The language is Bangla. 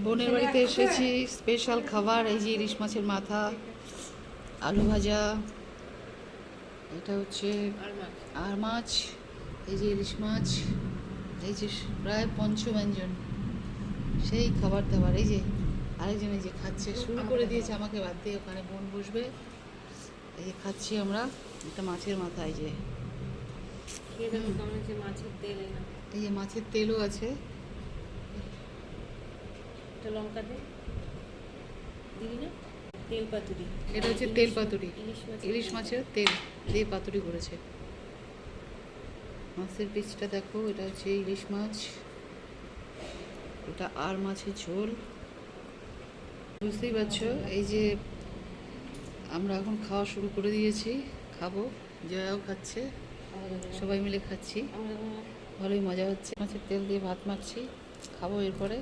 বোনের বাড়িতে এসেছি, স্পেশাল খাবার। এই যে ইলিশ মাছের মাথা, আলু ভাজা, এটা হচ্ছে আর মাছ, এই যে ইলিশ মাছ, এই যে প্রায় পঞ্চব্যঞ্জন, সেই খাবার দাবার। এই যে আরেকজন এই যে খাচ্ছে, শুরু করে দিয়েছে আমাকে বাদ দিয়ে। ওখানে বোন বসবে, এই যে খাচ্ছি আমরা। একটা মাছের মাথা, এই যে মাছের তেল, এই যে মাছের তেলও আছে। লঙ্কা দিবি না? তেল পাতুরি, এটা হচ্ছে তেল পাতুরি, ইলিশ মাছের তেল দিয়ে পাতুরি করেছে। মাছের পিসটা দেখো, এটা হচ্ছে ইলিশ মাছ, এটা আর মাছের ঝোল। বুঝতেই পারছো, এই যে আমরা এখন খাওয়া শুরু করে দিয়েছি, খাবো। জয়াও খাচ্ছে, সবাই মিলে খাচ্ছি, ভালোই মজা হচ্ছে। মাছের তেল দিয়ে ভাত মাখছি, খাবো এরপরে।